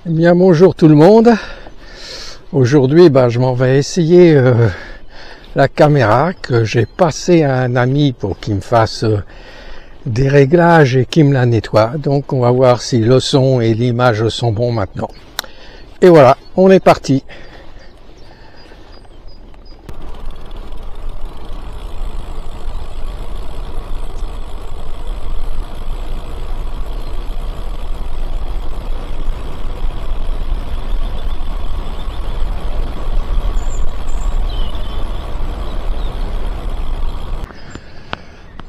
Eh bien bonjour tout le monde. Aujourd'hui je m'en vais essayer la caméra que j'ai passée à un ami pour qu'il me fasse des réglages et qu'il me la nettoie. Donc on va voir si le son et l'image sont bons maintenant. Et voilà, on est parti.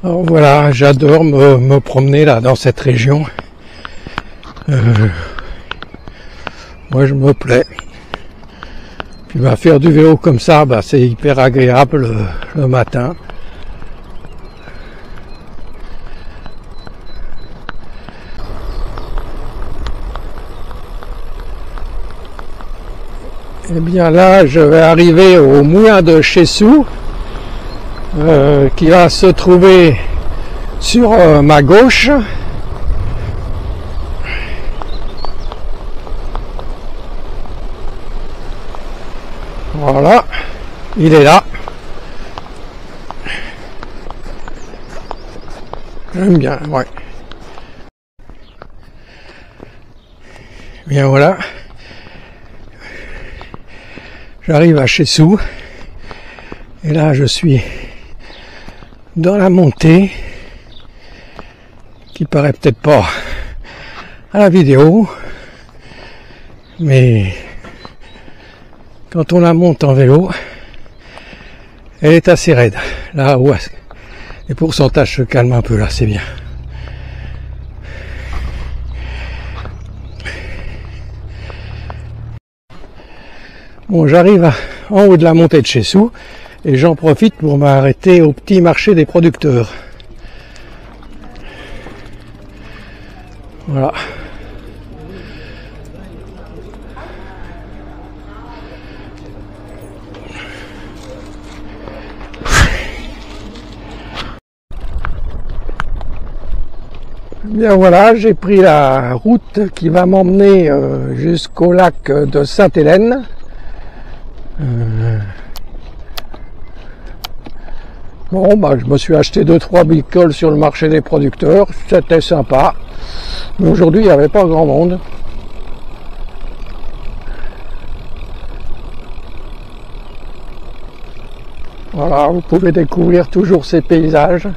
Alors voilà, j'adore me promener là dans cette région. Moi je me plais. Puis faire du vélo comme ça, c'est hyper agréable le matin. Et bien là, je vais arriver au moulin de Chessou. Qui va se trouver sur ma gauche. Voilà, il est là. J'aime bien, ouais. Bien voilà. J'arrive à Chessou. Et là, je suis dans la montée qui paraît peut-être pas à la vidéo, mais quand on la monte en vélo, elle est assez raide. Là où les pourcentages se calment un peu, là c'est bien. Bon, j'arrive en haut de la montée de Chessou. Et j'en profite pour m'arrêter au petit marché des producteurs. Voilà. Bien voilà, j'ai pris la route qui va m'emmener jusqu'au lac de Sainte-Hélène. Bon, je me suis acheté 2-3 bricoles sur le marché des producteurs, c'était sympa. Mais aujourd'hui, il n'y avait pas grand monde. Voilà, vous pouvez découvrir toujours ces paysages.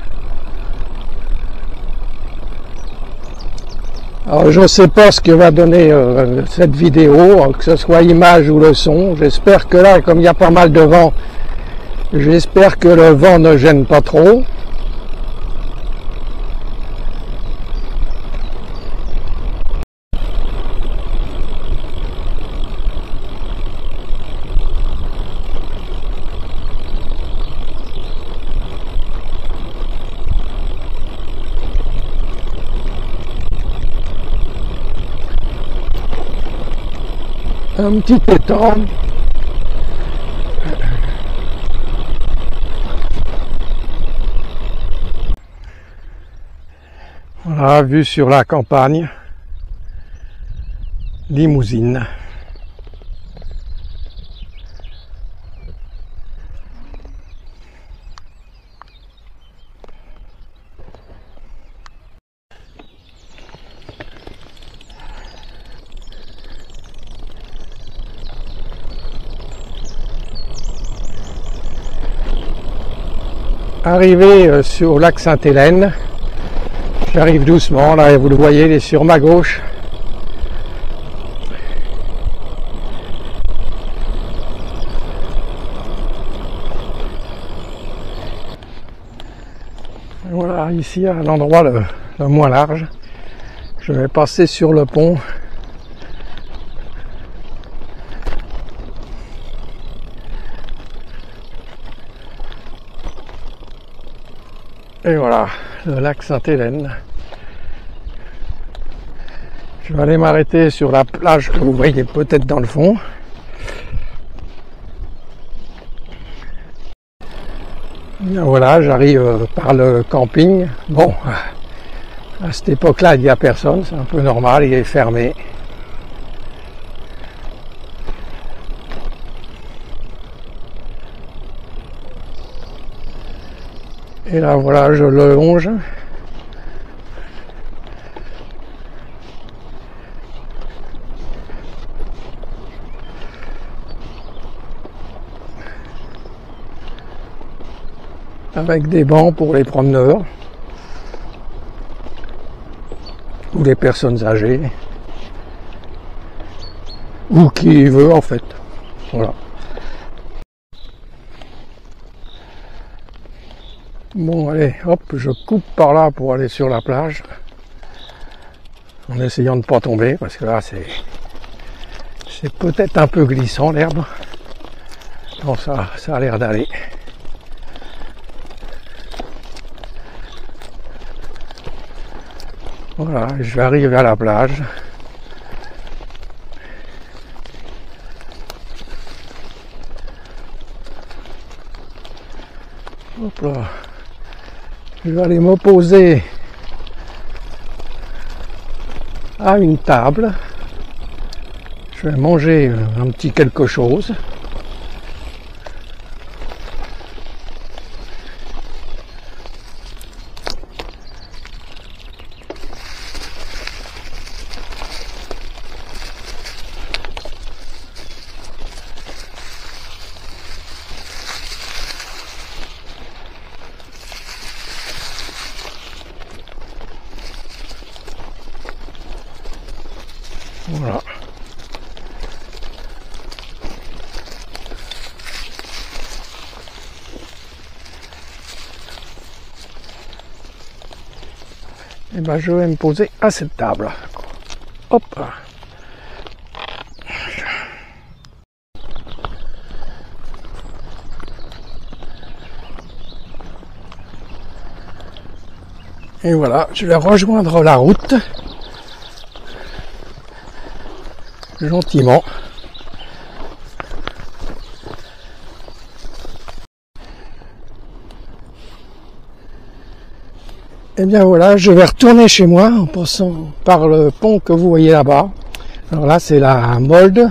Alors, je ne sais pas ce que va donner cette vidéo, que ce soit image ou le son. J'espère que là, comme il y a pas mal de vent, j'espère que le vent ne gêne pas trop. Un petit étang. Voilà, vue sur la campagne, Limousine. Arrivé sur le lac Sainte-Hélène. J'arrive doucement, là vous le voyez, il est sur ma gauche. Et voilà, ici à l'endroit le moins large. Je vais passer sur le pont. Et voilà, le lac Sainte-Hélène. Je vais aller m'arrêter sur la plage que vous voyez peut-être dans le fond. Bien voilà, j'arrive par le camping. Bon, à cette époque-là, il n'y a personne, c'est un peu normal, il est fermé. Et là voilà, je le longe. Avec des bancs pour les promeneurs ou les personnes âgées ou qui veut en fait. Voilà. Bon allez, hop, je coupe par là pour aller sur la plage en essayant de ne pas tomber parce que là c'est peut-être un peu glissant l'herbe. Non, ça a l'air d'aller. Voilà, je vais arriver à la plage. Hop là. Je vais aller me poser à une table. Je vais manger un petit quelque chose. Voilà. Et ben je vais me poser à cette table. Hop. Et voilà, je vais rejoindre la route. Gentiment. Et bien voilà, je vais retourner chez moi en passant par le pont que vous voyez là-bas. Alors là, c'est la Molde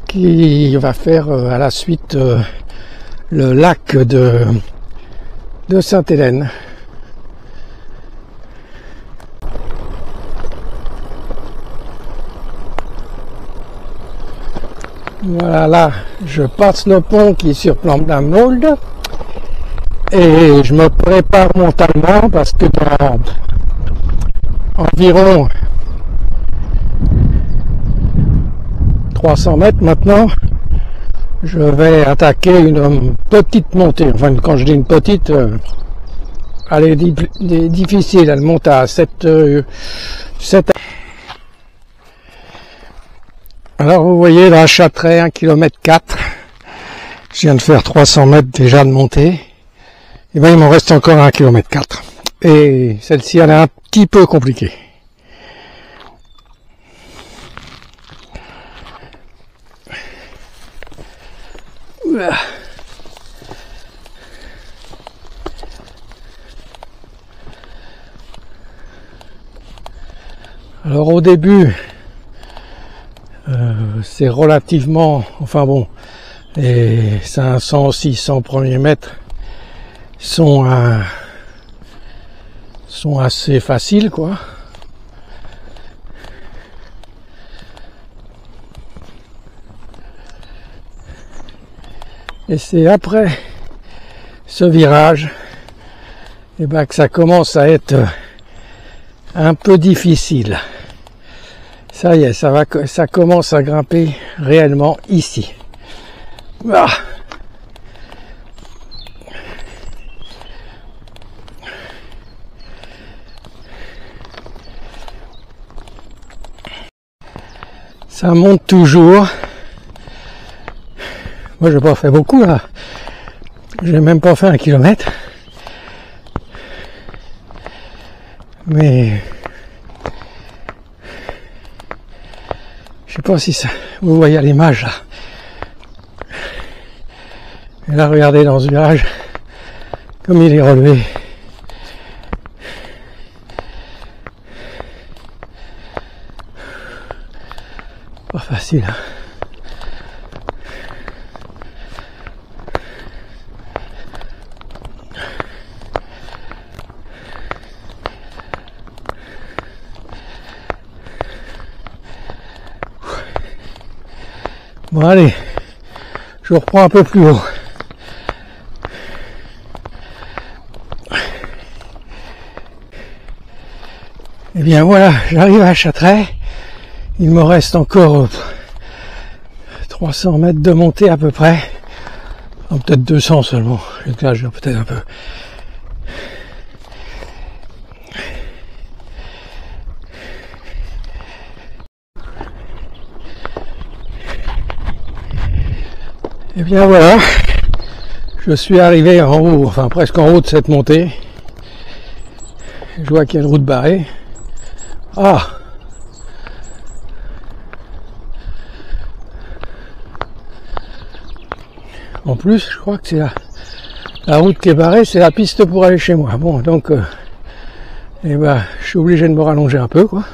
qui va faire à la suite le lac de Sainte-Hélène. Voilà, là, je passe le pont qui surplombe la Molde et je me prépare mentalement parce que dans environ 300 mètres maintenant, je vais attaquer une petite montée. Enfin, quand je dis une petite, elle est difficile, elle monte à 7. Alors vous voyez là, Châteret, 1,4 km. Je viens de faire 300 mètres déjà de montée. Et bien il m'en reste encore 1,4 km. Et celle-ci elle est un petit peu compliquée. Oula. Alors au début, c'est relativement, enfin bon, les 500, 600 premiers mètres sont assez faciles, quoi. Et c'est après ce virage, et ben que ça commence à être un peu difficile. Ça y est, ça commence à grimper réellement ici. Ah. Ça monte toujours. Moi, j'ai pas fait beaucoup là. J'ai même pas fait 1 kilomètre. Mais je sais pas si ça, vous voyez à l'image là. Et là, regardez dans ce virage, comme il est relevé. Pas facile. Hein. Bon allez, je reprends un peu plus haut. Et bien voilà, j'arrive à Châtray. Il me reste encore 300 mètres de montée à peu près. Peut-être 200 seulement, j'exagère peut-être un peu. Et bien voilà, je suis arrivé en haut, enfin presque en haut de cette montée. Je vois qu'il y a une route barrée. Ah! En plus, je crois que c'est la route qui est barrée, c'est la piste pour aller chez moi. Bon, donc, eh ben, je suis obligé de me rallonger un peu, quoi.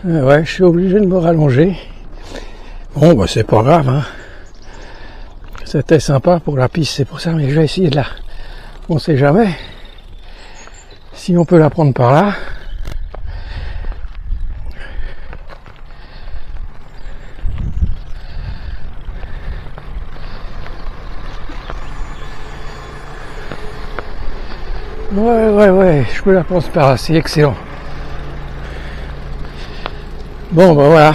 Ouais, je suis obligé de me rallonger. Bon, bah c'est pas grave, hein. C'était sympa pour la piste, c'est pour ça, mais je vais essayer de la... On sait jamais. Si on peut la prendre par là. Ouais, je peux la prendre par là, c'est excellent. Bon, bah voilà.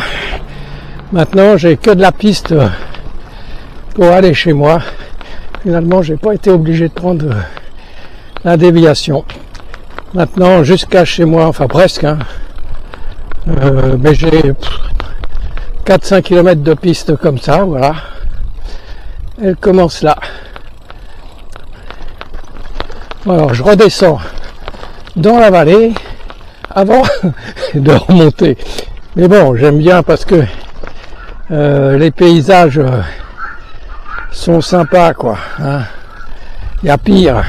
Maintenant, j'ai que de la piste pour aller chez moi. Finalement, j'ai pas été obligé de prendre la déviation. Maintenant, jusqu'à chez moi, enfin presque, hein, mais j'ai 4-5 km de piste comme ça, voilà. Elle commence là. Alors, je redescends dans la vallée avant de remonter. Mais bon, j'aime bien parce que les paysages sont sympas, quoi. Hein. Il y a pire.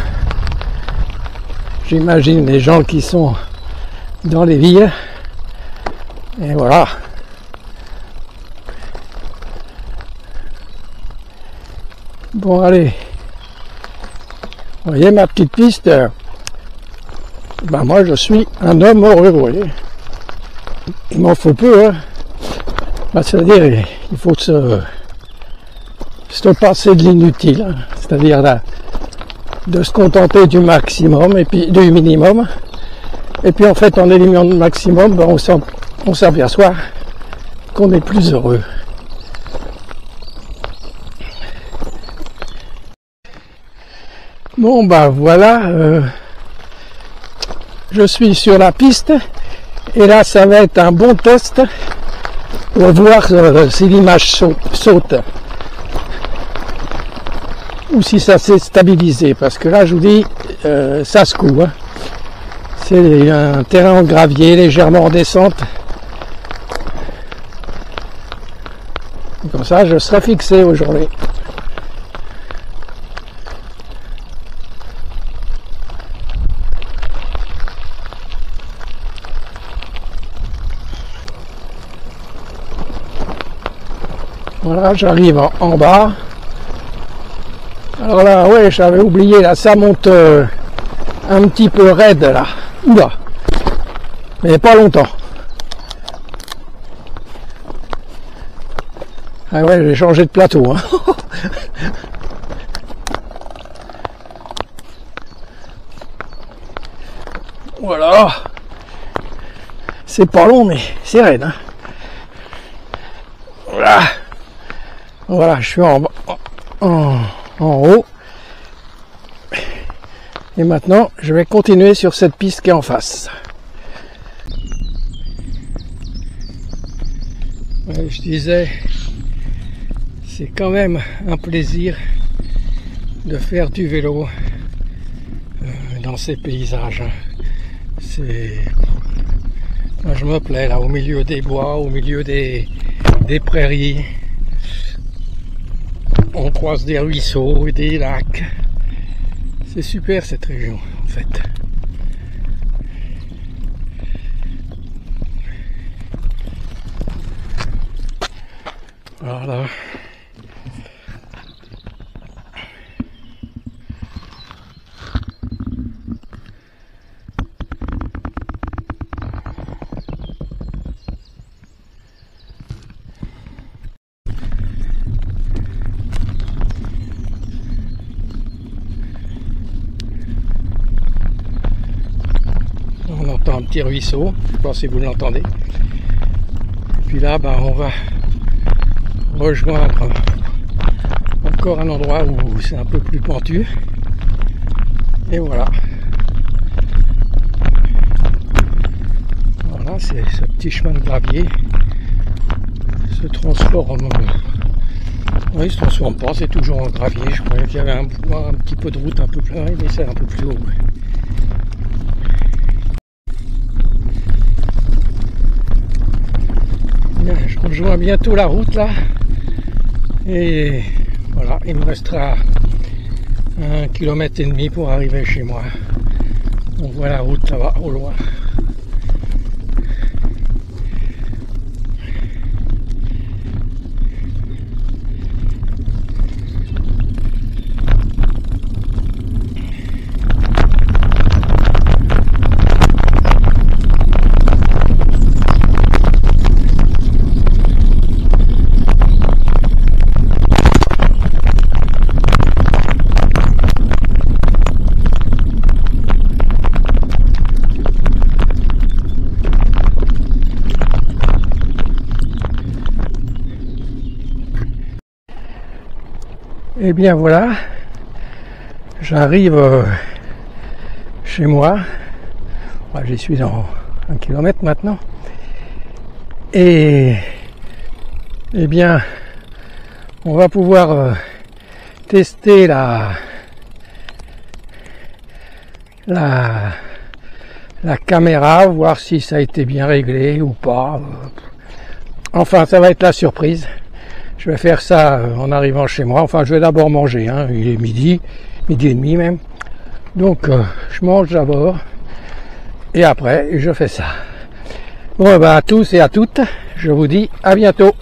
J'imagine les gens qui sont dans les villes. Et voilà. Bon, allez. Vous voyez ma petite piste. Ben moi, je suis un homme heureux, vous voyez. Il m'en faut peu, hein. Ben, c'est-à-dire, il faut se passer de l'inutile, hein. C'est-à-dire de se contenter du maximum et puis du minimum. Et puis en fait, en éliminant le maximum, ben, on s'aperçoit qu'on est plus heureux. Bon, ben voilà, je suis sur la piste et là, ça va être un bon test pour voir si l'image saute ou si ça s'est stabilisé, parce que là, je vous dis, ça secoue, hein. C'est un terrain en gravier, légèrement en descente. Et comme ça, je serai fixé aujourd'hui. Voilà, j'arrive en bas. Alors là, ouais, j'avais oublié, là, ça monte un petit peu raide, là. Oula. Mais pas longtemps. Ah ouais, j'ai changé de plateau, hein. Voilà. C'est pas long, mais c'est raide, hein. Voilà. Voilà, je suis en haut. Et maintenant, je vais continuer sur cette piste qui est en face. Ouais, je disais, c'est quand même un plaisir de faire du vélo dans ces paysages. Moi, je me plais là, au milieu des bois, au milieu des prairies. On croise des ruisseaux, des lacs. C'est super cette région en fait. Voilà. On entend un petit ruisseau, je ne sais pas si vous l'entendez. Et puis là, on va rejoindre encore un endroit où c'est un peu plus pentu. Et voilà. Voilà, c'est ce petit chemin de gravier se transforme. Oui, il se transforme pas, c'est toujours en gravier. Je croyais qu'il y avait un petit peu de route un peu plus haut, mais c'est un peu plus haut. Ouais. Je rejoins bientôt la route là. Et voilà, il me restera 1,5 km pour arriver chez moi. On voit la route là-bas au loin. Et bien voilà, j'arrive chez moi, j'y suis dans 1 km maintenant, et bien on va pouvoir tester la caméra, voir si ça a été bien réglé ou pas. Enfin, ça va être la surprise. Je vais faire ça en arrivant chez moi. Enfin, je vais d'abord manger, hein. Il est midi et demi même. Donc, je mange d'abord et après, je fais ça. Bon, à tous et à toutes, je vous dis à bientôt.